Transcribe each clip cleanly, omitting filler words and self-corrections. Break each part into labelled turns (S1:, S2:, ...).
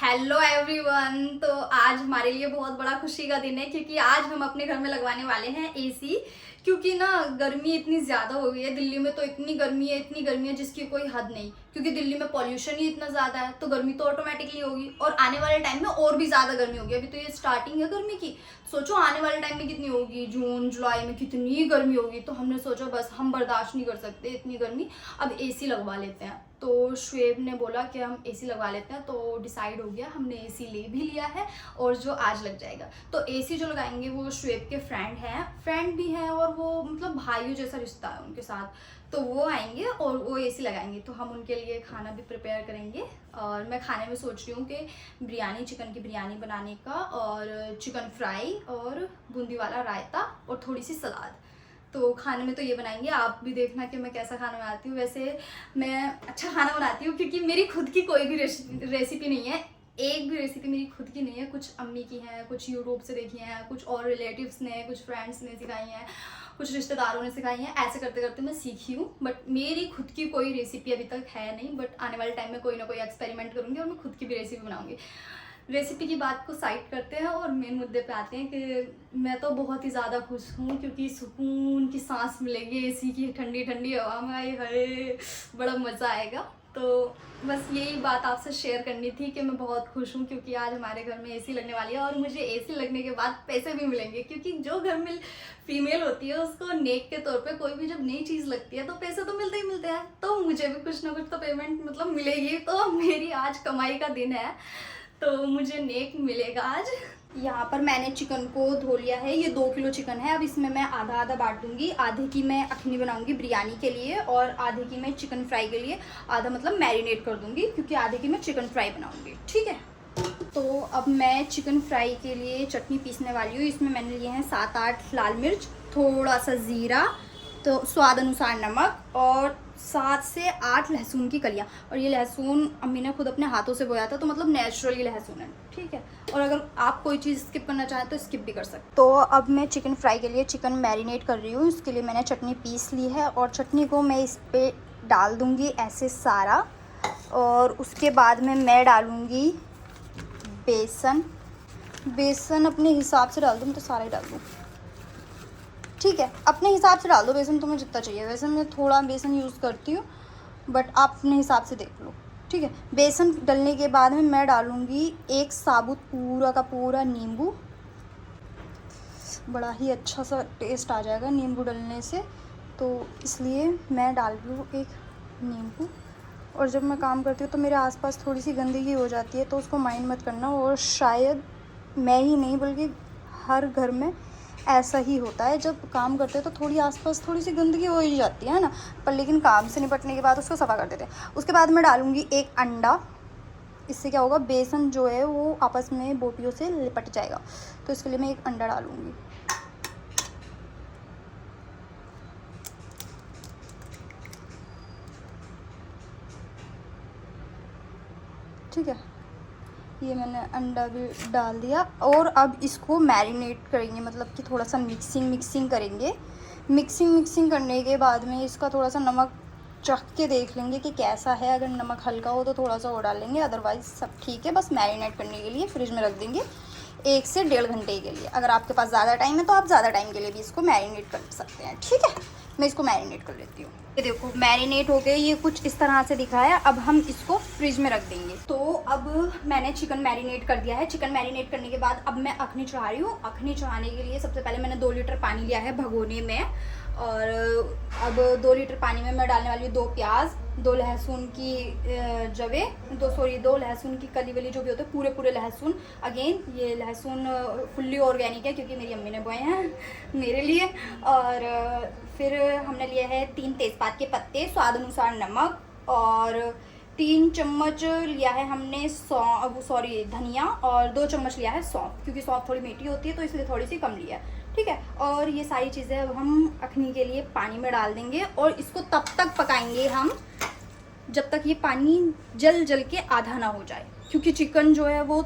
S1: Hello everyone. तो आज हमारे लिए बहुत बड़ा खुशी का दिन है क्योंकि आज हम अपने घर में लगवाने वाले हैं एसी। क्योंकि ना गर्मी इतनी ज़्यादा हो गई है दिल्ली में, तो इतनी गर्मी है जिसकी कोई हद नहीं। क्योंकि दिल्ली में पॉल्यूशन ही इतना ज़्यादा है तो गर्मी तो ऑटोमेटिकली होगी, और आने वाले टाइम में और भी ज़्यादा गर्मी होगी। अभी तो ये स्टार्टिंग है गर्मी की, सोचो आने वाले टाइम में कितनी होगी। जून जुलाई में कितनी गर्मी होगी। तो हमने सोचा बस हम बर्दाश्त नहीं कर सकते इतनी गर्मी, अब एसी लगवा लेते हैं। तो शुएब ने बोला कि हम एसी लगवा लेते हैं, तो डिसाइड हो गया, हमने एसी ले भी लिया है और जो आज लग जाएगा। तो एसी जो लगाएंगे वो शुएब के फ्रेंड भी हैं और वो मतलब भाइयों जैसा रिश्ता है उनके साथ। तो वो आएंगे और वो एसी लगाएंगे, तो हम उनके लिए खाना भी प्रिपेयर करेंगे। और मैं खाने में सोच रही हूँ कि बिरयानी, चिकन की बिरयानी बनाने का, और चिकन फ्राई और बूंदी वाला रायता और थोड़ी सी सलाद। तो खाने में तो ये बनाएंगे, आप भी देखना कि मैं कैसा खाना बनाती हूँ। वैसे मैं अच्छा खाना बनाती हूँ क्योंकि मेरी खुद की कोई भी रेसिपी नहीं है, एक भी रेसिपी मेरी खुद की नहीं है। कुछ अम्मी की हैं, कुछ यूट्यूब से देखी हैं, कुछ और रिलेटिव्स ने, कुछ फ्रेंड्स ने सिखाई हैं, कुछ रिश्तेदारों ने सिखाई हैं। ऐसे करते करते मैं सीखी हूँ, बट मेरी खुद की कोई रेसिपी अभी तक है नहीं। बट आने वाले टाइम में कोई ना कोई एक्सपेरिमेंट करूँगी और मैं खुद की भी रेसिपी बनाऊँगी। रेसिपी की बात को साइड करते हैं और मेन मुद्दे पे आते हैं कि मैं तो बहुत ही ज़्यादा खुश हूँ क्योंकि सुकून की सांस मिलेगी एसी की ठंडी ठंडी हवा में। आए हाय, बड़ा मज़ा आएगा। तो बस यही बात आपसे शेयर करनी थी कि मैं बहुत खुश हूँ क्योंकि आज हमारे घर में एसी लगने वाली है और मुझे एसी लगने के बाद पैसे भी मिलेंगे। क्योंकि जो घर में फीमेल होती है उसको नेक के तौर पे कोई भी जब नई चीज़ लगती है तो पैसे तो मिलते ही मिलते हैं। तो मुझे भी कुछ ना कुछ तो पेमेंट मतलब मिलेगी। तो मेरी आज कमाई का दिन है, तो मुझे नेक मिलेगा आज। यहाँ पर मैंने चिकन को धो लिया है, ये 2 किलो चिकन है। अब इसमें मैं आधा आधा बांट दूंगी, आधे की मैं अखनी बनाऊंगी बिरयानी के लिए और आधे की मैं चिकन फ्राई के लिए, आधा मतलब मैरिनेट कर दूंगी क्योंकि आधे की मैं चिकन फ्राई बनाऊंगी। ठीक है, तो अब मैं चिकन फ्राई के लिए चटनी पीसने वाली हूँ। इसमें मैंने लिए हैं 7-8 लाल मिर्च, थोड़ा सा ज़ीरा, तो स्वाद अनुसार नमक और 7 से 8 लहसुन की कलियाँ। और ये लहसुन अम्मी ने खुद अपने हाथों से बोया था, तो मतलब नेचुरली लहसुन है। ठीक है, और अगर आप कोई चीज़ स्किप करना चाहें तो स्किप भी कर सकते। तो अब मैं चिकन फ्राई के लिए चिकन मैरिनेट कर रही हूँ। इसके लिए मैंने चटनी पीस ली है और चटनी को मैं इस पर डाल दूँगी ऐसे सारा। और उसके बाद में मैं डालूँगी बेसन अपने हिसाब से डाल दूँ, मैं तो सारा ही डाल दूँ। ठीक है, अपने हिसाब से डाल दो बेसन, तुम्हें जितना चाहिए। वैसे मैं थोड़ा बेसन यूज़ करती हूँ, बट आप अपने हिसाब से देख लो। ठीक है, बेसन डलने के बाद में मैं डालूँगी एक साबुत पूरा का पूरा नींबू। बड़ा ही अच्छा सा टेस्ट आ जाएगा नींबू डलने से, तो इसलिए मैं डाल रही हूँ एक नींबू। और जब मैं काम करती हूँ तो मेरे आसपास थोड़ी सी गंदगी हो जाती है, तो उसको माइंड मत करना। और शायद मैं ही नहीं बल्कि हर घर में ऐसा ही होता है, जब काम करते हैं तो थोड़ी आसपास थोड़ी सी गंदगी हो ही जाती है ना, पर लेकिन काम से निपटने के बाद उसको सफ़ा कर देते हैं। उसके बाद मैं डालूँगी एक अंडा। इससे क्या होगा, बेसन जो है वो आपस में बोटियों से लिपट जाएगा, तो इसके लिए मैं एक अंडा डालूँगी। ठीक है, ये मैंने अंडा भी डाल दिया। और अब इसको मैरिनेट करेंगे, मतलब कि थोड़ा सा मिक्सिंग करेंगे। मिक्सिंग करने के बाद में इसका थोड़ा सा नमक चख के देख लेंगे कि कैसा है। अगर नमक हल्का हो तो थोड़ा सा और डाल लेंगे, अदरवाइज़ सब ठीक है। बस मैरिनेट करने के लिए फ्रिज में रख देंगे 1 से 1.5 घंटे के लिए। अगर आपके पास ज़्यादा टाइम है तो आप ज़्यादा टाइम के लिए भी इसको मैरिनेट कर सकते हैं। ठीक है, मैं इसको मैरिनेट कर लेती हूँ। ये देखो मैरिनेट हो गए, ये कुछ इस तरह से दिखा है। अब हम इसको फ्रिज में रख देंगे। तो अब मैंने चिकन मैरिनेट कर दिया है। चिकन मैरिनेट करने के बाद अब मैं अखनी चढ़ा रही हूँ। अखनी चढ़ाने के लिए सबसे पहले मैंने 2 लीटर पानी लिया है भगोने में, और अब 2 लीटर पानी में मैं डालने वाली हूँ 2 प्याज, 2 लहसुन की जवे, 2 लहसुन की कली वली जो भी होते हैं, पूरे लहसुन। अगेन ये लहसुन फुल्ली ऑर्गेनिक है क्योंकि मेरी अम्मी ने बोए हैं मेरे लिए। और फिर हमने लिए है 3 तेज़पात के पत्ते, स्वाद अनुसार नमक, और 3 चम्मच लिया है हमने धनिया, और 2 चम्मच लिया है सौंफ, क्योंकि सौंफ थोड़ी मीठी होती है तो इसलिए थोड़ी सी कम लिया है। ठीक है, और ये सारी चीज़ें अब हम अखनी के लिए पानी में डाल देंगे और इसको तब तक पकाएंगे हम जब तक ये पानी जल के आधा ना हो जाए, क्योंकि चिकन जो है वो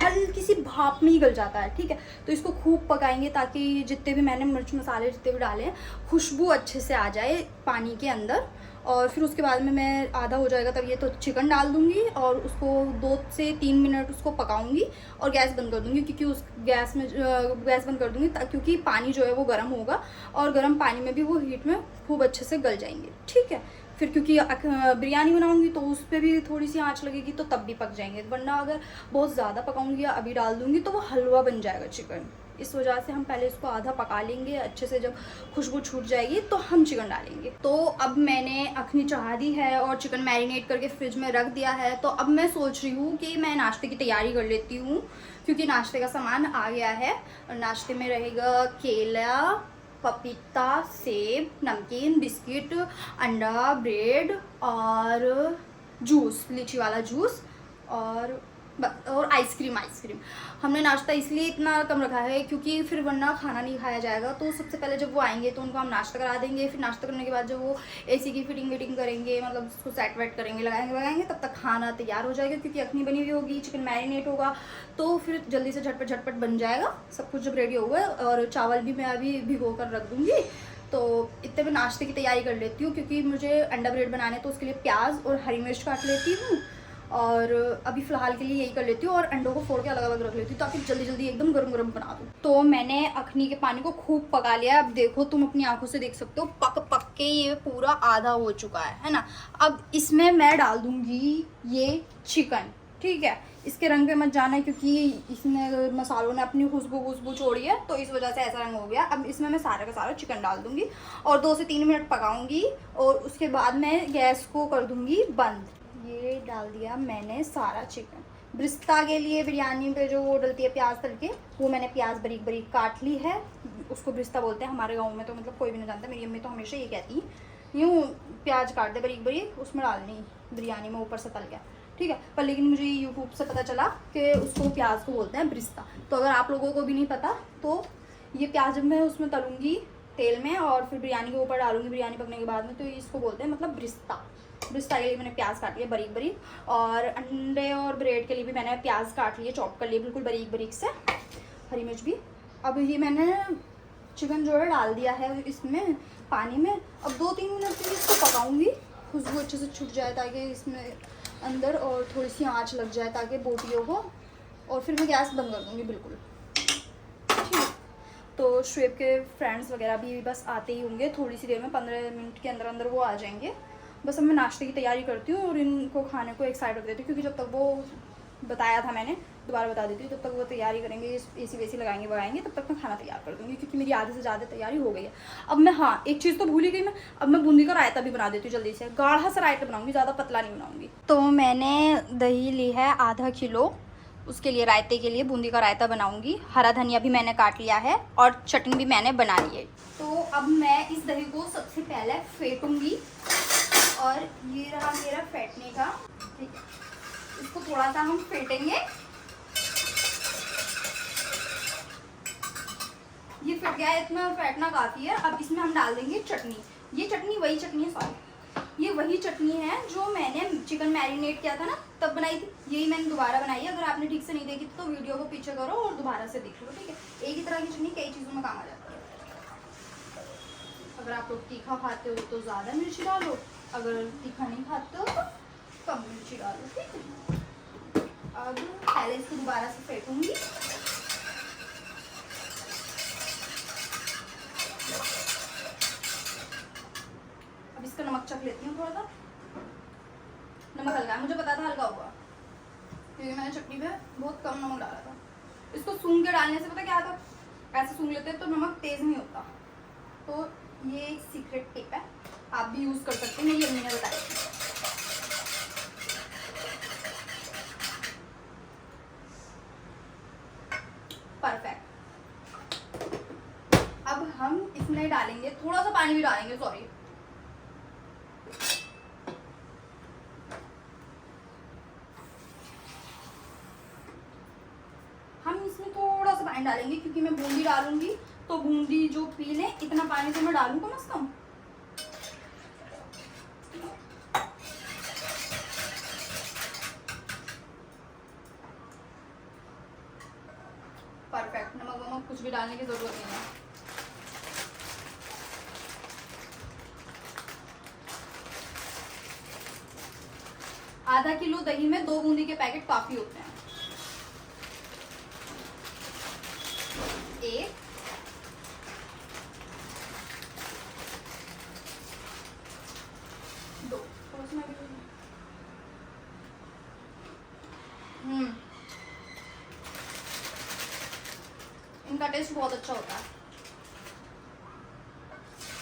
S1: हल्की सी भाप में ही गल जाता है। ठीक है, तो इसको खूब पकाएंगे ताकि जितने भी मैंने मिर्च मसाले जितने भी डाले हैं खुशबू अच्छे से आ जाए पानी के अंदर। और फिर उसके बाद में मैं आधा हो जाएगा तब ये तो चिकन डाल दूँगी और उसको 2 से 3 मिनट उसको पकाऊँगी और गैस बंद कर दूँगी, क्योंकि उस गैस बंद कर दूँगी क्योंकि पानी जो है वो गर्म होगा और गर्म पानी में भी वो हीट में खूब अच्छे से गल जाएंगे। ठीक है, फिर क्योंकि बिरयानी बनाऊंगी तो उस पर भी थोड़ी सी आंच लगेगी तो तब भी पक जाएंगे, वरना अगर बहुत ज़्यादा पकाऊंगी या अभी डाल दूंगी तो वो हलवा बन जाएगा चिकन। इस वजह से हम पहले इसको आधा पका लेंगे अच्छे से, जब खुशबू छूट जाएगी तो हम चिकन डालेंगे। तो अब मैंने अखनी चढ़ा दी है और चिकन मैरिनेट करके फ्रिज में रख दिया है। तो अब मैं सोच रही हूँ कि मैं नाश्ते की तैयारी कर लेती हूँ, क्योंकि नाश्ते का सामान आ गया है। नाश्ते में रहेगा केला, पपीता, सेब, नमकीन, बिस्किट, अंडा, ब्रेड और जूस, लीची वाला जूस और आइसक्रीम। हमने नाश्ता इसलिए इतना कम रखा है क्योंकि फिर वरना खाना नहीं खाया जाएगा। तो सबसे पहले जब वो आएंगे तो उनको हम नाश्ता करा देंगे, फिर नाश्ता करने के बाद जब वो एसी की फिटिंग करेंगे, मतलब उसको सेट वेट करेंगे, लगाएंगे, तब तक खाना तैयार हो जाएगा, क्योंकि अखनी बनी हुई होगी, चिकन मैरिनेट होगा, तो फिर जल्दी से झटपट बन जाएगा सब कुछ जब रेडी होगा। और चावल भी मैं अभी भिगो कर रख दूँगी। तो इतने में नाश्ते की तैयारी कर लेती हूँ, क्योंकि मुझे अंडा ब्रेड बनाने तो उसके लिए प्याज और हरी मिर्च काट लेती हूँ और अभी फ़िलहाल के लिए यही कर लेती हूँ और अंडों को फोड़ के अलग अलग रख लेती हूँ ताकि जल्दी एकदम गरम बना दूँ। तो मैंने अखनी के पानी को खूब पका लिया। अब देखो, तुम अपनी आंखों से देख सकते हो पक के ये पूरा आधा हो चुका है ना। अब इसमें मैं डाल दूँगी ये चिकन। ठीक है, इसके रंग पे मत जाना क्योंकि इसमें मसालों ने अपनी खुशबू छोड़ी है, तो इस वजह से ऐसा रंग हो गया। अब इसमें मैं सारा का सारा चिकन डाल दूँगी और 2 से 3 मिनट पकाऊँगी और उसके बाद मैं गैस को कर दूँगी बंद। ये डाल दिया मैंने सारा चिकन। ब्रिस्ता के लिए बिरयानी पे जो वो डलती है प्याज तल के, वो मैंने प्याज बारीक काट ली है, उसको ब्रिस्ता बोलते हैं हमारे गांव में। तो मतलब कोई भी नहीं जानता, मेरी अम्मी तो हमेशा ये कहती है यूँ प्याज काट दे बारीक उसमें डालनी बिरयानी में ऊपर से तल के। ठीक है, पर लेकिन मुझे यूट्यूब से पता चला कि उसको प्याज को बोलते हैं ब्रिस्ता। तो अगर आप लोगों को भी नहीं पता तो ये प्याज मैं उसमें तलूँगी तेल में और फिर बिरयानी के ऊपर डालूंगी बिरयानी पकने के बाद में, तो इसको बोलते हैं मतलब ब्रिस्ता के लिए मैंने प्याज काट लिया बारीक और अंडे और ब्रेड के लिए भी मैंने प्याज काट लिए, चॉप कर लिए बिल्कुल बारीक से, हरी मिर्च भी। अब ये मैंने चिकन जो है डाल दिया है इसमें पानी में। अब 2-3 मिनट के लिए इसको पकाऊंगी, खुशबू अच्छे से छूट जाए ताकि इसमें अंदर और थोड़ी सी आँच लग जाए ताकि बोटियों को, और फिर मैं गैस बंद कर दूँगी बिल्कुल। ठीक है, तो शुएब के फ्रेंड्स वगैरह भी बस आते ही होंगे थोड़ी सी देर में, 15 मिनट के अंदर वो आ जाएंगे। बस अब मैं नाश्ते की तैयारी करती हूँ और इनको खाने को एक साइड रख देती हूँ, क्योंकि जब तक वो बताया था मैंने, दोबारा बता देती हूँ, जब तक वो तैयारी करेंगे, एसी वेसी लगाएंगे तब तक मैं खाना तैयार कर दूँगी, क्योंकि मेरी आधे से ज़्यादा तैयारी हो गई है। अब मैं, हाँ, एक चीज़ तो भूल ही गई मैं, अब मैं बूंदी का रायता भी बना देती हूँ जल्दी से। गाढ़ा सा रायता बनाऊँगी, ज़्यादा पतला नहीं बनाऊँगी। तो मैंने दही ली है आधा किलो, उसके लिए रायते के लिए बूंदी का रायता बनाऊंगी। हरा धनिया भी मैंने काट लिया है और चटनी भी मैंने बना ली है। तो अब मैं इस दही को सबसे पहले फेंटूंगी और ये रहा मेरा फेंटने का। ठीक है, इसको थोड़ा सा हम फेंटेंगे। ये फट गया है, इतना फेंटना काफ़ी है। अब इसमें हम डाल देंगे चटनी। ये चटनी वही चटनी है, सॉरी, ये वही चटनी है जो मैंने चिकन मैरिनेट किया था ना तब बनाई थी, यही मैंने दोबारा बनाई है। अगर आपने ठीक से नहीं देखी तो वीडियो को पीछे करो और दोबारा से देख लो। ठीक है, एक ही तरह की चटनी कई चीज़ों में काम आ जाती है। अगर आप लोग तीखा खाते हो तो ज़्यादा मिर्ची डालो, अगर तीखा नहीं खाते हो तो कम मिर्ची डालो। ठीक है, अब पहले इसको दोबारा से फेंटूंगी। अब इसका नमक चख लेती हूँ थोड़ा सा। नमक हल्का है, मुझे पता था हल्का होगा क्योंकि मैंने चटनी में बहुत कम नमक डाला था। इसको सूंघ के डालने से पता क्या था, ऐसे सूंघ लेते हैं तो नमक तेज नहीं होता। तो ये एक सीक्रेट टिप है, आप भी यूज कर सकते हैं, मेरी अम्मी ने बताया थी। परफेक्ट। अब हम इसमें डालेंगे थोड़ा सा पानी भी डालेंगे, सॉरी, हम इसमें थोड़ा सा पानी डालेंगे क्योंकि मैं बूंदी डालूंगी तो बूंदी जो पी ले, इतना पानी तो मैं डालूं कम से कम। परफेक्ट, नमक वमक कुछ भी डालने की जरूरत नहीं है। आधा किलो दही में 2 बूंदी के पैकेट काफी होते हैं। 1 2 इनका टेस्ट बहुत अच्छा होता है।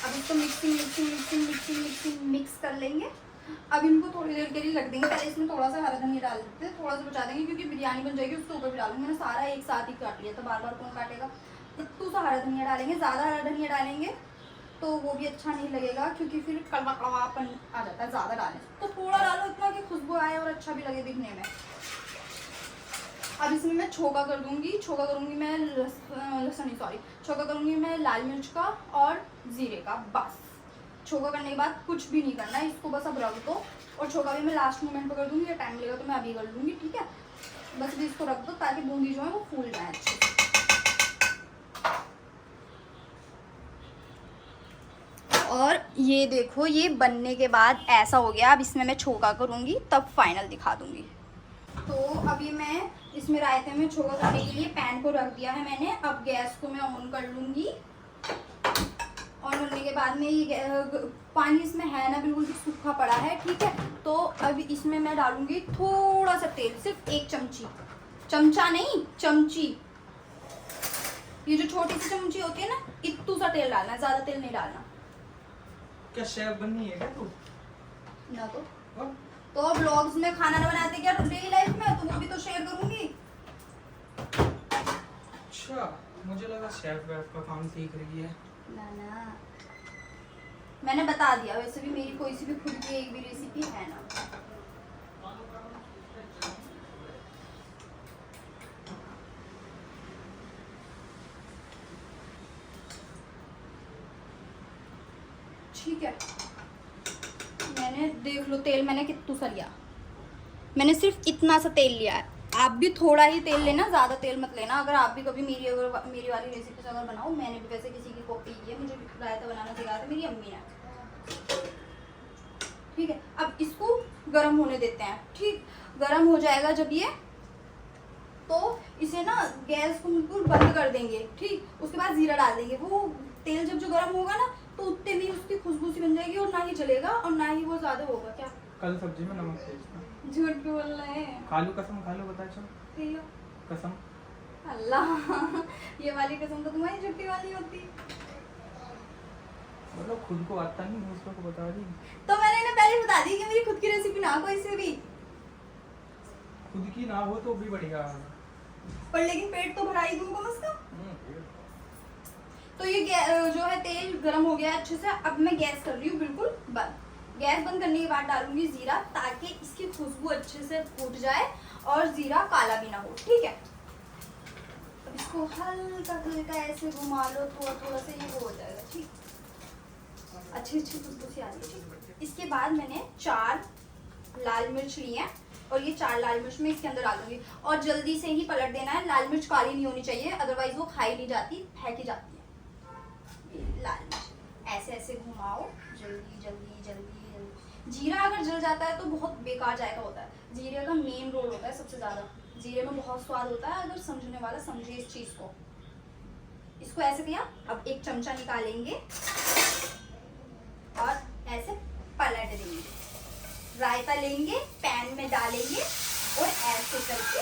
S1: अब इसको मिक्स कर लेंगे। अब इनको थोड़ी देर के लिए रख देंगे। पहले इसमें थोड़ा सा हरा धनिया डाल देते हैं, थोड़ा सा बचा देंगे क्योंकि बिरयानी बन जाएगी, उसके ऊपर भी डालूंगी। मैंने सारा एक साथ ही काट लिया, तो बार बार कौन काटेगा। इतना सा हरा धनिया डालेंगे, ज़्यादा हरा धनिया डालेंगे तो वो भी अच्छा नहीं लगेगा क्योंकि फिर कड़वापन आ जाता है ज़्यादा डालने से। तो थोड़ा डालो इतना कि खुशबू आए और अच्छा भी लगे दिखने में। अब इसमें मैं छोका कर दूंगी। छोका करूंगी मैं छोका करूंगी मैं लाल मिर्च का और जीरे का। बस छोका करने के बाद कुछ भी नहीं करना है, इसको बस अब रख दो। और छोका भी मैं लास्ट मोमेंट पर कर दूंगी, या टाइम लगेगा तो मैं अभी कर लूँगी, ठीक है। बस भी इसको रख दो ताकि बूंदी जो है वो फूल जाए अच्छे से। और ये देखो, ये बनने के बाद ऐसा हो गया। अब इसमें मैं छोका करूँगी तब फाइनल दिखा दूँगी। तो अभी मैं इसमें रायते में छोका करने के लिए पैन को रख दिया है मैंने। अब गैस को मैं ऑन कर लूँगी। ऑन करने के बाद में ये पानी इसमें है ना बिल्कुल भी सूखा पड़ा है, ठीक है। तो अभी इसमें मैं डालूँगी थोड़ा सा तेल, सिर्फ 1 चमची, चमचा नहीं चमची। ये जो छोटी सी चमची होती है ना, इतू सा तेल डालना, ज़्यादा तेल नहीं डालना।
S2: क्या शेफ बननी है क्या तू?
S1: ना तो ब्लॉग्स में खाना ना बनाते क्या डेली लाइफ में, तो वो भी तो शेयर करूंगी।
S2: अच्छा, मुझे लगा शेफ वेफ का काम सीख रही है।
S1: ना मैंने बता दिया। वैसे भी मेरी कोई सी भी खुद की एक भी रेसिपी है ना। ठीक है, मैंने देख लो तेल मैंने कितना सा लिया। मैंने सिर्फ इतना सा तेल लिया है। आप भी थोड़ा ही तेल लेना, ज़्यादा तेल मत लेना। अगर आप भी कभी मेरी वाली रेसिपी अगर बनाओ, मैंने भी वैसे किसी की कॉपी की है, मुझे रायता बनाना सिखाया था मेरी अम्मी ने, ठीक है। अब इसको गर्म होने देते हैं, ठीक। गर्म हो जाएगा जब ये, तो इसे ना गैस को बिल्कुल बंद कर देंगे, ठीक। उसके बाद जीरा डाल देंगे। वो तेल जब जो गर्म होगा ना, तो उतने में उसकी खुशबू सी बन जाएगी और ना ही जलेगा और ना ही वो ज़्यादा होगा। क्या
S2: कल सब्जी में नमक तेज था।
S1: झूठ क्यों बोल रहे हैं?
S2: खालू कसम खालू बता चल कसम।
S1: अल्लाह, ये वाली कसम तो तुम्हारी झूठी वाली होती।
S2: मतलब खुद को आता नहीं, दूसरों को बता रही।
S1: तो मैंने इन्हें पहले बता दी कि मेरी खुद की रेसिपी ना कोई से भी।
S2: खुद की ना हो तो भी बढ़िया,
S1: पर लेकिन पेट तो भरा ही दूँ कम से कम। तो ये जो है तेल गर्म हो गया अच्छे से। अब मैं गैस कर रही हूँ बिल्कुल बंद। गैस बंद करने के बाद डालूंगी जीरा, ताकि इसकी खुशबू अच्छे से फूट जाए और जीरा काला भी ना हो, ठीक है। अब इसको हल्का हल्का ऐसे घुमा लो, थोड़ा थोड़ा से ये हो जाएगा, ठीक। अच्छी अच्छी खुशबू सी आ रही है, ठीक। इसके बाद मैंने 4 लाल मिर्च ली है और ये 4 लाल मिर्च मैं इसके अंदर डालूंगी। और जल्दी से ही पलट देना है। लाल मिर्च काली नहीं होनी चाहिए, अदरवाइज वो खाई नहीं जाती, फेंकी जाती है। लाल मिर्च ऐसे ऐसे घुमाओ, जल्दी जल्दी जल्दी। जीरा अगर जल जाता है तो बहुत बेकार जायका होता है। जीरे का मेन रोल होता है सबसे ज़्यादा। जीरे में बहुत स्वाद होता है, अगर समझने वाला समझे इस चीज़ को। इसको ऐसे किया। अब 1 चमचा निकालेंगे और ऐसे पलट देंगे। रायता लेंगे, पैन में डालेंगे और ऐसे करके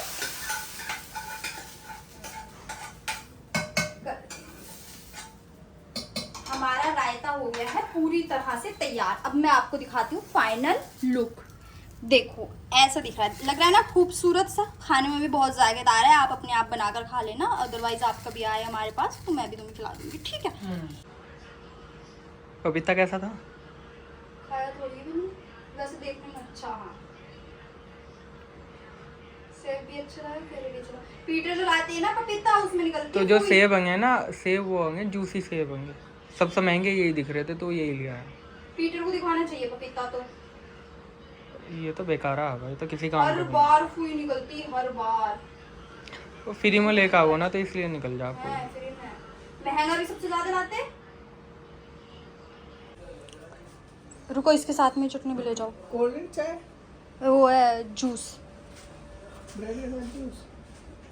S1: हमारा रायता हो गया है पूरी तरह से तैयार। अब मैं आपको दिखाती हूँ फाइनल लुक। देखो ऐसा दिख रहा है, लग रहा है ना खूबसूरत सा। खाने में भी बहुत जायकेदार है। आप अपने आप बनाकर खा लेना, अदरवाइज आप कभी आए हमारे पास तो मैं भी तुम्हें खिला दूंगी, ठीक है।
S2: पपीता कैसा था?
S1: खाया थोड़ी भी नहीं, वैसे देखने में अच्छा। हाँ, सेब भी अच्छा है, केले भी अच्छा है। पीटर जो लाते हैं ना पपीता, उसमें निकलती
S2: तो जो सेब होंगे ना, सेब वो होंगे जूसी सेब होंगे। सबसे महंगे यही दिख रहे थे तो यही लिया है।
S1: पीटर को दिखाना चाहिए पपीता। तो
S2: ये तो बेकार है भाई, तो किसी काम
S1: हर बार फुई निकलती, हर बार।
S2: तो फ्री में लेकर आओ ना, तो इसलिए निकल जा आपको।
S1: फ्री में महंगा भी सबसे ज्यादा लाते। रुको, इसके साथ में चटनी भी ले जाओ।
S2: कोल्ड ड्रिंक चाय
S1: वो है जूस,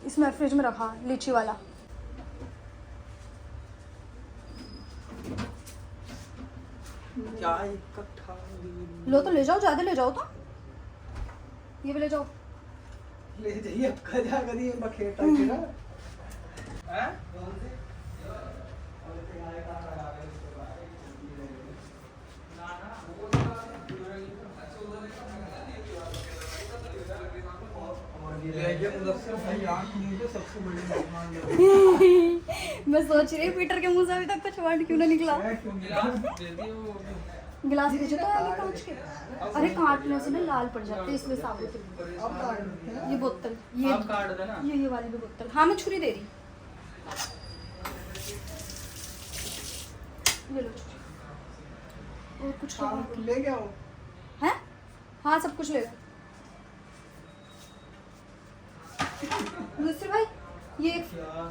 S1: इसमें फ्रिज में रखा लीची वाला। लो तो ले जाओ, ज़्यादा ले जाओ तो, ये भी ले जाओ।
S3: ले जाइए कदा कदी बखेटा के ना हैं सबसे बड़ी मेहमान
S1: मैं सोच रही हूँ पीटर के मुंह से अभी तक कुछ वर्ड क्यों ना निकला। गिलास दीजिए तो आगे कांच के। अरे काटने से ना लाल पड़ जाते हैं, इसलिए साबुत ये बोतल, ये वाली भी बोतल। हाँ मैं छुरी दे रही, ये लो छुरी। और कुछ
S3: ले गया हो
S1: है? हाँ सब कुछ ले लो। दूसरे भाई ये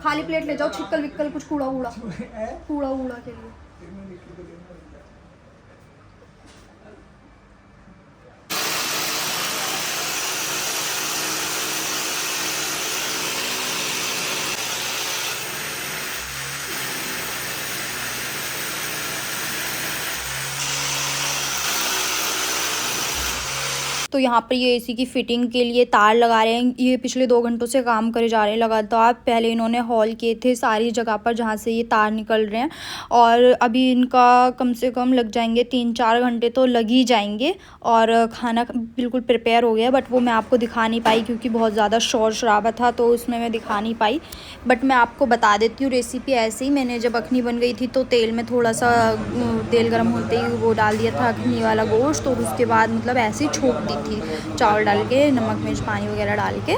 S1: खाली प्लेट ले जाओ, छिक्कल विक्कल कुछ कूड़ा वूड़ा के लिए। तो यहाँ पर ये एसी की फिटिंग के लिए तार लगा रहे हैं। ये पिछले 2 घंटों से काम करे जा रहे हैं लगातार। पहले इन्होंने हॉल किए थे सारी जगह पर जहाँ से ये तार निकल रहे हैं, और अभी इनका कम से कम लग जाएंगे 3-4 घंटे तो लग ही जाएंगे। और खाना बिल्कुल प्रिपेयर हो गया, बट वो मैं आपको दिखा नहीं पाई क्योंकि बहुत ज़्यादा शोर शराबा था, तो उसमें मैं दिखा नहीं पाई। बट मैं आपको बता देती हूँ रेसिपी ऐसे ही। मैंने जब अखनी बन गई थी तो तेल में थोड़ा सा तेल गर्म होते ही वो डाल दिया था अखनी वाला गोश्त, और उसके बाद मतलब ऐसे ही छोंक दी थी चावल डाल के, नमक मिर्च पानी वगैरह डाल के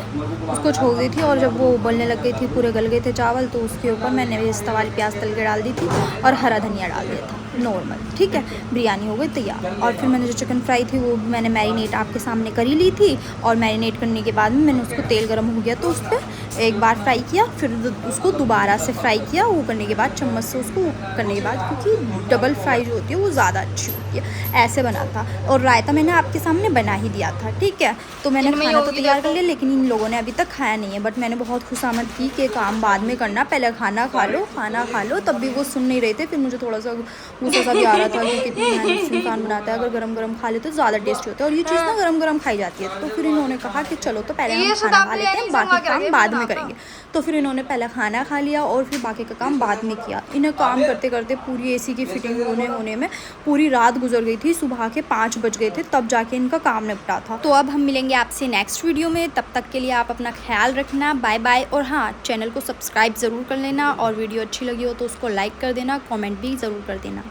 S1: उसको छोड़ दी थी। और जब वो उबलने लग गई थी, पूरे गल गए थे चावल, तो उसके ऊपर मैंने बेस्ता वाली प्याज तल के डाल दी थी और हरा धनिया डाल दिया था नॉर्मल। ठीक है, बिरयानी हो गई तैयार। और फिर मैंने जो चिकन फ्राई थी वो मैंने मैरिनेट आपके सामने करी ली थी, और मैरिनेट करने के बाद में मैंने उसको तेल गर्म हो गया तो उस पर एक बार फ्राई किया, फिर उसको दोबारा से फ्राई किया। वो करने के बाद चम्मच से उसको करने के बाद, क्योंकि डबल फ्राई जो होती है वो ज़्यादा अच्छी होती है, ऐसे बना था। और रायता मैंने आपके सामने बना ही दिया था। ठीक है, तो मैंने खाना तो तैयार कर लिया, लेकिन इन लोगों ने अभी तक खाया नहीं है। बट मैंने बहुत खुशामद की कि काम बाद में करना, पहले खाना खा लो। तब भी वो सुन नहीं रहे थे। फिर मुझे थोड़ा सा गुस्सा सा भी आ रहा था कि कितनी मेहनत से इंसान बनाता है, अगर गरम गरम खा ले तो ज़्यादा टेस्टी होता है, और ये चीज़ ना गरम गरम खाई जाती है। तो फिर इन्होंने कहा कि चलो तो पहले हम खाना खा लेते हैं, बाकी काम बाद में करेंगे। तो फिर इन्होंने पहले खाना खा लिया और फिर बाकी का काम बाद में किया। इन्हें काम करते करते पूरी एसी की फिटिंग होने में पूरी रात गुजर गई थी। सुबह के 5 बज गए थे तब जाके इनका काम निपटा था। तो अब हम मिलेंगे आपसे नेक्स्ट वीडियो में, तब तक के लिए आप अपना ख्याल रखना। Bye bye. और हाँ, चैनल को सब्सक्राइब ज़रूर कर लेना, और वीडियो अच्छी लगी हो तो उसको लाइक कर देना, कमेंट भी ज़रूर कर देना।